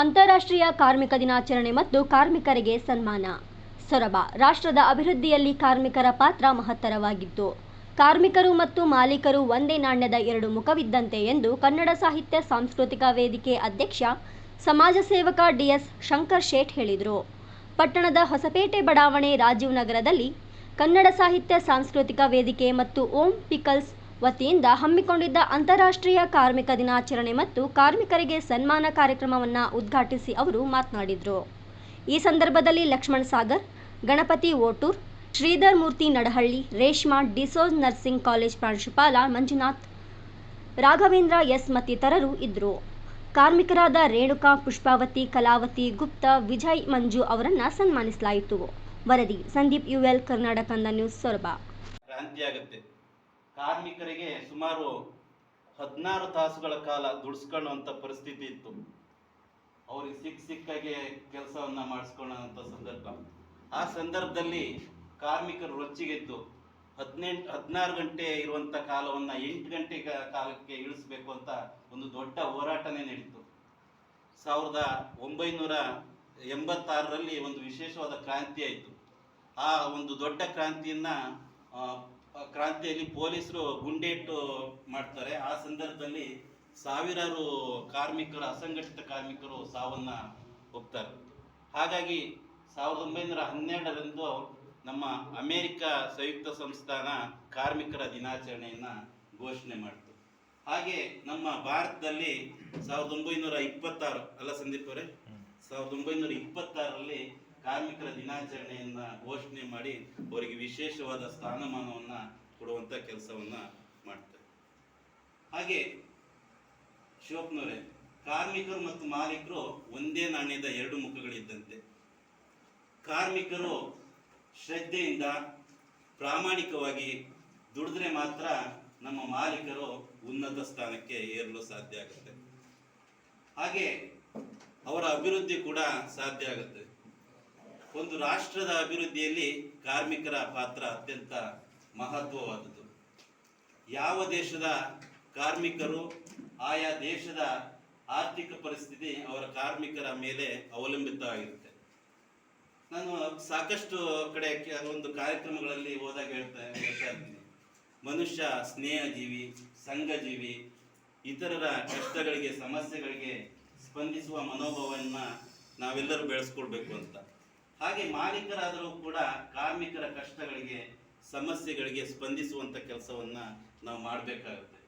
ಅಂತಾರಾಷ್ಟ್ರೀಯ ಕಾರ್ಮಿಕ ದಿನಾಚರಣೆ ಮತ್ತು ಕಾರ್ಮಿಕರಿಗೆ ಸನ್ಮಾನ. ಸೊರಬ: ರಾಷ್ಟ್ರದ ಅಭಿವೃದ್ಧಿಯಲ್ಲಿ ಕಾರ್ಮಿಕರ ಪಾತ್ರ ಮಹತ್ತರವಾಗಿದ್ದು, ಕಾರ್ಮಿಕರು ಮತ್ತು ಮಾಲೀಕರು ಒಂದೇ ನಾಣ್ಯದ ಎರಡು ಮುಖವಿದ್ದಂತೆ ಎಂದು ಕನ್ನಡ ಸಾಹಿತ್ಯ ಸಾಂಸ್ಕೃತಿಕ ವೇದಿಕೆ ಅಧ್ಯಕ್ಷ, ಸಮಾಜ ಸೇವಕ ಡಿ.ಎಸ್. ಶಂಕರ್ ಶೇಟ್ ಹೇಳಿದರು. ಪಟ್ಟಣದ ಹೊಸಪೇಟೆ ಬಡಾವಣೆ ರಾಜೀವ್ ನಗರದಲ್ಲಿ ಕನ್ನಡ ಸಾಹಿತ್ಯ ಸಾಂಸ್ಕೃತಿಕ ವೇದಿಕೆ ಮತ್ತು ಓಂ ಪಿಕಲ್ಸ್ ವತಿಯಿಂದ ಹಮ್ಮಿಕೊಂಡಿದ್ದ ಅಂತಾರಾಷ್ಟ್ರೀಯ ಕಾರ್ಮಿಕ ದಿನಾಚರಣೆ ಮತ್ತು ಕಾರ್ಮಿಕರಿಗೆ ಸನ್ಮಾನ ಕಾರ್ಯಕ್ರಮವನ್ನು ಉದ್ಘಾಟಿಸಿ ಅವರು ಮಾತನಾಡಿದರು. ಈ ಸಂದರ್ಭದಲ್ಲಿ ಲಕ್ಷ್ಮಣ್ ಸಾಗರ್, ಗಣಪತಿ ಓಟೂರ್, ಶ್ರೀಧರ್ ಮೂರ್ತಿ ನಡಹಳ್ಳಿ, ರೇಷ್ಮಾ, ಡಿಸೋಜ್ ನರ್ಸಿಂಗ್ ಕಾಲೇಜ್ ಪ್ರಾಂಶುಪಾಲ ಮಂಜುನಾಥ್, ರಾಘವೇಂದ್ರ ಎಸ್ ಮತ್ತಿತರರು ಇದ್ದರು. ಕಾರ್ಮಿಕರಾದ ರೇಣುಕಾ, ಪುಷ್ಪಾವತಿ, ಕಲಾವತಿ, ಗುಪ್ತಾ, ವಿಜಯ್, ಮಂಜು ಅವರನ್ನು ಸನ್ಮಾನಿಸಲಾಯಿತು. ವರದಿ ಸಂದೀಪ್ ಯುಎಲ್, ಕರ್ನಾಟಕ ನ್ಯೂಸ್, ಸೊರಬ. ಕ್ರಾಂತಿಯಾಗುತ್ತೆ. ಕಾರ್ಮಿಕರಿಗೆ ಸುಮಾರು 16 ತಾಸುಗಳ ಕಾಲ ದುಡಿಸ್ಕೊಳ್ಳುವಂಥ ಪರಿಸ್ಥಿತಿ ಇತ್ತು. ಅವ್ರಿಗೆ ಸಿಕ್ಕಾಗೆ ಕೆಲಸವನ್ನ ಮಾಡಿಸ್ಕೊಳ್ಳೋಂಥ ಸಂದರ್ಭ. ಆ ಸಂದರ್ಭದಲ್ಲಿ ಕಾರ್ಮಿಕರು ರೊಚ್ಚಿಗೆದ್ದು 16 ಗಂಟೆ ಇರುವಂಥ ಕಾಲವನ್ನು 8 ಗಂಟೆ ಕಾಲಕ್ಕೆ ಇಳಿಸಬೇಕು ಅಂತ ಒಂದು ದೊಡ್ಡ ಹೋರಾಟನೇ ನಡೀತು. 1986ರಲ್ಲಿ ಒಂದು ವಿಶೇಷವಾದ ಕ್ರಾಂತಿ ಆಯಿತು. ಆ ಒಂದು ದೊಡ್ಡ ಕ್ರಾಂತಿಯಲ್ಲಿ ಪೊಲೀಸರು ಗುಂಡೇಟು ಮಾಡ್ತಾರೆ. ಆ ಸಂದರ್ಭದಲ್ಲಿ ಸಾವಿರಾರು ಕಾರ್ಮಿಕರು, ಅಸಂಘಟಿತ ಕಾರ್ಮಿಕರು ಸಾವನ್ನ ಹೋಗ್ತಾರೆ. ಹಾಗಾಗಿ 1912ರಂದು ನಮ್ಮ ಅಮೇರಿಕ ಸಂಯುಕ್ತ ಸಂಸ್ಥಾನ ಕಾರ್ಮಿಕರ ದಿನಾಚರಣೆಯನ್ನು ಘೋಷಣೆ ಮಾಡಿತು. ಹಾಗೆ ನಮ್ಮ ಭಾರತದಲ್ಲಿ 1926 ಅಲ್ಲ ಸಂದೀಪ್ ಅವರೇ, 1926ರಲ್ಲಿ ಕಾರ್ಮಿಕರ ದಿನಾಚರಣೆಯನ್ನು ಘೋಷಣೆ ಮಾಡಿ ಅವರಿಗೆ ವಿಶೇಷವಾದ ಸ್ಥಾನಮಾನವನ್ನು ಕೊಡುವಂಥ ಕೆಲಸವನ್ನು ಮಾಡ್ತಾರೆ. ಹಾಗೆ ಶಿವಪ್ಪನವರೇ, ಕಾರ್ಮಿಕರು ಮತ್ತು ಮಾಲೀಕರು ಒಂದೇ ನಾಣ್ಯದ ಎರಡು ಮುಖಗಳಿದ್ದಂತೆ. ಕಾರ್ಮಿಕರು ಶ್ರದ್ಧೆಯಿಂದ ಪ್ರಾಮಾಣಿಕವಾಗಿ ದುಡಿದ್ರೆ ಮಾತ್ರ ನಮ್ಮ ಮಾಲೀಕರು ಉನ್ನತ ಸ್ಥಾನಕ್ಕೆ ಏರಲು ಸಾಧ್ಯ ಆಗುತ್ತೆ. ಹಾಗೆ ಅವರ ಅಭಿವೃದ್ಧಿ ಕೂಡ ಸಾಧ್ಯ ಆಗುತ್ತೆ. ಒಂದು ರಾಷ್ಟ್ರದ ಅಭಿವೃದ್ಧಿಯಲ್ಲಿ ಕಾರ್ಮಿಕರ ಪಾತ್ರ ಅತ್ಯಂತ ಮಹತ್ವವಾದದ್ದು. ಯಾವ ದೇಶದ ಕಾರ್ಮಿಕರು, ಆಯಾ ದೇಶದ ಆರ್ಥಿಕ ಪರಿಸ್ಥಿತಿ ಅವರ ಕಾರ್ಮಿಕರ ಮೇಲೆ ಅವಲಂಬಿತವಾಗಿರುತ್ತೆ. ನಾನು ಸಾಕಷ್ಟು ಕಡೆ ಒಂದು ಕಾರ್ಯಕ್ರಮಗಳಲ್ಲಿ ಹೋದಾಗ ಹೇಳ್ತಾ ಇರ್ತೀನಿ, ಮನುಷ್ಯ ಸ್ನೇಹಜೀವಿ, ಸಂಘಜೀವಿ, ಇತರರ ಕಷ್ಟಗಳಿಗೆ, ಸಮಸ್ಯೆಗಳಿಗೆ ಸ್ಪಂದಿಸುವ ಮನೋಭಾವವನ್ನು ನಾವೆಲ್ಲರೂ ಬೆಳೆಸ್ಕೊಳ್ಬೇಕು ಅಂತ. ಹಾಗೆ ಮಾಲೀಕರಾದರೂ ಕೂಡ ಕಾರ್ಮಿಕರ ಕಷ್ಟಗಳಿಗೆ, ಸಮಸ್ಯೆಗಳಿಗೆ ಸ್ಪಂದಿಸುವಂಥ ಕೆಲಸವನ್ನು ನಾವು ಮಾಡಬೇಕಾಗುತ್ತೆ.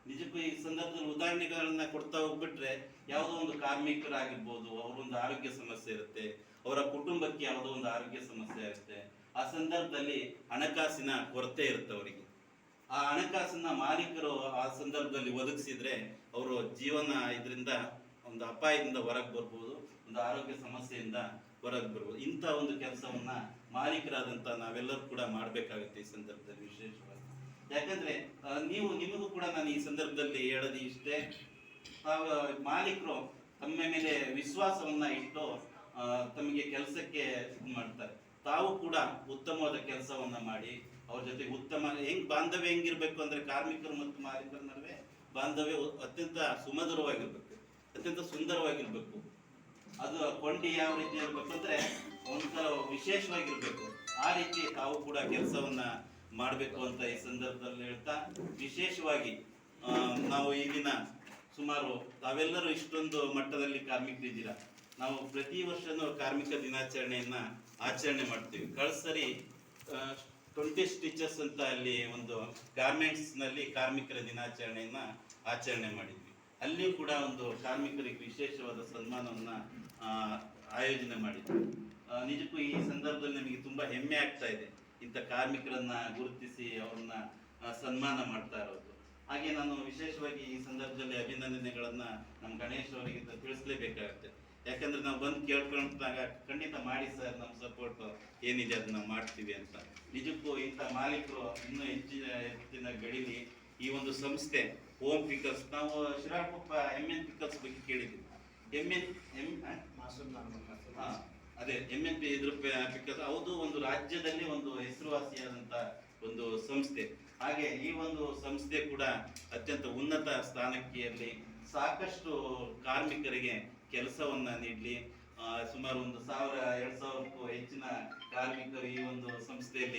ನಿಜಕ್ಕೂ ಈ ಸಂದರ್ಭದಲ್ಲಿ ಉದಾಹರಣೆಗಳನ್ನ ಕೊಡ್ತಾ ಹೋಗ್ಬಿಟ್ರೆ, ಯಾವುದೋ ಒಂದು ಕಾರ್ಮಿಕರಾಗಿರ್ಬೋದು, ಅವರೊಂದು ಆರೋಗ್ಯ ಸಮಸ್ಯೆ ಇರುತ್ತೆ, ಅವರ ಕುಟುಂಬಕ್ಕೆ ಯಾವುದೋ ಒಂದು ಆರೋಗ್ಯ ಸಮಸ್ಯೆ ಇರುತ್ತೆ. ಆ ಸಂದರ್ಭದಲ್ಲಿ ಹಣಕಾಸಿನ ಕೊರತೆ ಇರುತ್ತೆ ಅವರಿಗೆ. ಆ ಹಣಕಾಸನ್ನ ಮಾಲೀಕರು ಆ ಸಂದರ್ಭದಲ್ಲಿ ಒದಗಿಸಿದ್ರೆ ಅವರು ಜೀವನ ಇದರಿಂದ ಒಂದು ಅಪಾಯದಿಂದ ಹೊರಗೆ ಬರ್ಬೋದು, ಒಂದು ಆರೋಗ್ಯ ಸಮಸ್ಯೆಯಿಂದ ಹೊರಗೆ ಬರ್ಬೋದು. ಇಂಥ ಒಂದು ಕೆಲಸವನ್ನ ಮಾಲೀಕರಾದಂಥ ನಾವೆಲ್ಲರೂ ಕೂಡ ಮಾಡಬೇಕಾಗುತ್ತೆ ಈ ಸಂದರ್ಭದಲ್ಲಿ ವಿಶೇಷವಾಗಿ. ಯಾಕಂದ್ರೆ ನಿಮಗೂ ಕೂಡ ನಾನು ಈ ಸಂದರ್ಭದಲ್ಲಿ ಹೇಳೋದು ಇಷ್ಟೇ, ಮಾಲೀಕರು ತಮ್ಮ ಮೇಲೆ ವಿಶ್ವಾಸವನ್ನ ಇಟ್ಟು ತಮಗೆ ಕೆಲಸಕ್ಕೆ ಮಾಡ್ತಾರೆ. ತಾವು ಕೂಡ ಉತ್ತಮವಾದ ಕೆಲಸವನ್ನ ಮಾಡಿ ಅವ್ರ ಜೊತೆ ಉತ್ತಮ ಬಾಂಧವ್ಯ ಹೆಂಗಿರ್ಬೇಕು ಅಂದ್ರೆ, ಕಾರ್ಮಿಕರು ಮತ್ತು ಮಾಲೀಕರ ನಡುವೆ ಬಾಂಧವ್ಯ ಅತ್ಯಂತ ಸುಮಧುರವಾಗಿರ್ಬೇಕು, ಅತ್ಯಂತ ಸುಂದರವಾಗಿರ್ಬೇಕು. ಅದು ಕೊಂಡಿ ಯಾವ ರೀತಿ ಇರ್ಬೇಕು ಅಂದ್ರೆ ಒಂಥರ ವಿಶೇಷವಾಗಿರ್ಬೇಕು. ಆ ರೀತಿ ತಾವು ಕೂಡ ಕೆಲಸವನ್ನ ಮಾಡಬೇಕು ಅಂತ ಈ ಸಂದರ್ಭದಲ್ಲಿ ಹೇಳ್ತಾ, ವಿಶೇಷವಾಗಿ ನಾವು ಈ ದಿನ ಸುಮಾರು ತಾವೆಲ್ಲರೂ ಇಷ್ಟೊಂದು ಮಟ್ಟದಲ್ಲಿ ಕಾರ್ಮಿಕರಿದ್ದೀರಾ. ನಾವು ಪ್ರತಿ ವರ್ಷನೂ ಕಾರ್ಮಿಕ ದಿನಾಚರಣೆಯನ್ನ ಆಚರಣೆ ಮಾಡ್ತೀವಿ. ಕಳೆದ ಸರಿ 20 ಸ್ಟಿಚಸ್ ಅಂತ ಅಲ್ಲಿ ಒಂದು ಗಾರ್ಮೆಂಟ್ಸ್ ನಲ್ಲಿ ಕಾರ್ಮಿಕರ ದಿನಾಚರಣೆಯನ್ನ ಆಚರಣೆ ಮಾಡಿದ್ವಿ. ಅಲ್ಲಿಯೂ ಕೂಡ ಒಂದು ಕಾರ್ಮಿಕರಿಗೆ ವಿಶೇಷವಾದ ಸನ್ಮಾನವನ್ನ ಆಯೋಜನೆ ಮಾಡಿದ್ವಿ. ನಿಜಕ್ಕೂ ಈ ಸಂದರ್ಭದಲ್ಲಿ ನಮಗೆ ತುಂಬಾ ಹೆಮ್ಮೆ ಆಗ್ತಾ ಇದೆ, ಇಂಥ ಕಾರ್ಮಿಕರನ್ನ ಗುರುತಿಸಿ ಅವ್ರನ್ನ ಸನ್ಮಾನ ಮಾಡ್ತಾ ಇರೋದು. ಹಾಗೆ ನಾನು ವಿಶೇಷವಾಗಿ ಈ ಸಂದರ್ಭದಲ್ಲಿ ಅಭಿನಂದನೆಗಳನ್ನ ನಮ್ಮ ಗಣೇಶ್ ಅವರಿಗೆ ತಿಳಿಸ್ಲೇಬೇಕಾಗುತ್ತೆ. ಯಾಕಂದ್ರೆ ನಾವು ಬಂದು ಕೇಳ್ಕೊಂಡಾಗ ಖಂಡಿತ ಮಾಡಿ ಸರ್, ನಮ್ಮ ಸಪೋರ್ಟ್ ಏನಿದೆ ಅದನ್ನ ಮಾಡ್ತೀವಿ ಅಂತ. ನಿಜಕ್ಕೂ ಇಂಥ ಮಾಲೀಕರು ಇನ್ನೂ ಹೆಚ್ಚಿನ ಬೆಳೀಲಿ. ಈ ಒಂದು ಸಂಸ್ಥೆ ಓಂ ಪಿಕಲ್ಸ್, ನಾವು ಶಿರಾಳಕೊಪ್ಪ MN ಪಿಕಲ್ಸ್ ಬಗ್ಗೆ ಕೇಳಿದ್ವಿ. ಅದೇ MN ಇದ್ರ ಪಿಕಲ್ಸ್ ಹೌದು, ಒಂದು ರಾಜ್ಯದಲ್ಲಿ ಒಂದು ಹೆಸರುವಾಸಿಯಾದಂಥ ಒಂದು ಸಂಸ್ಥೆ. ಹಾಗೆ ಈ ಒಂದು ಸಂಸ್ಥೆ ಕೂಡ ಅತ್ಯಂತ ಉನ್ನತ ಸ್ಥಾನಕ್ಕೆ ಇರಲಿ, ಸಾಕಷ್ಟು ಕಾರ್ಮಿಕರಿಗೆ ಕೆಲಸವನ್ನ ನೀಡಲಿ. ಸುಮಾರು 1,000-2,000ಕ್ಕೂ ಹೆಚ್ಚಿನ ಕಾರ್ಮಿಕರು ಈ ಒಂದು ಸಂಸ್ಥೆಯಲ್ಲಿ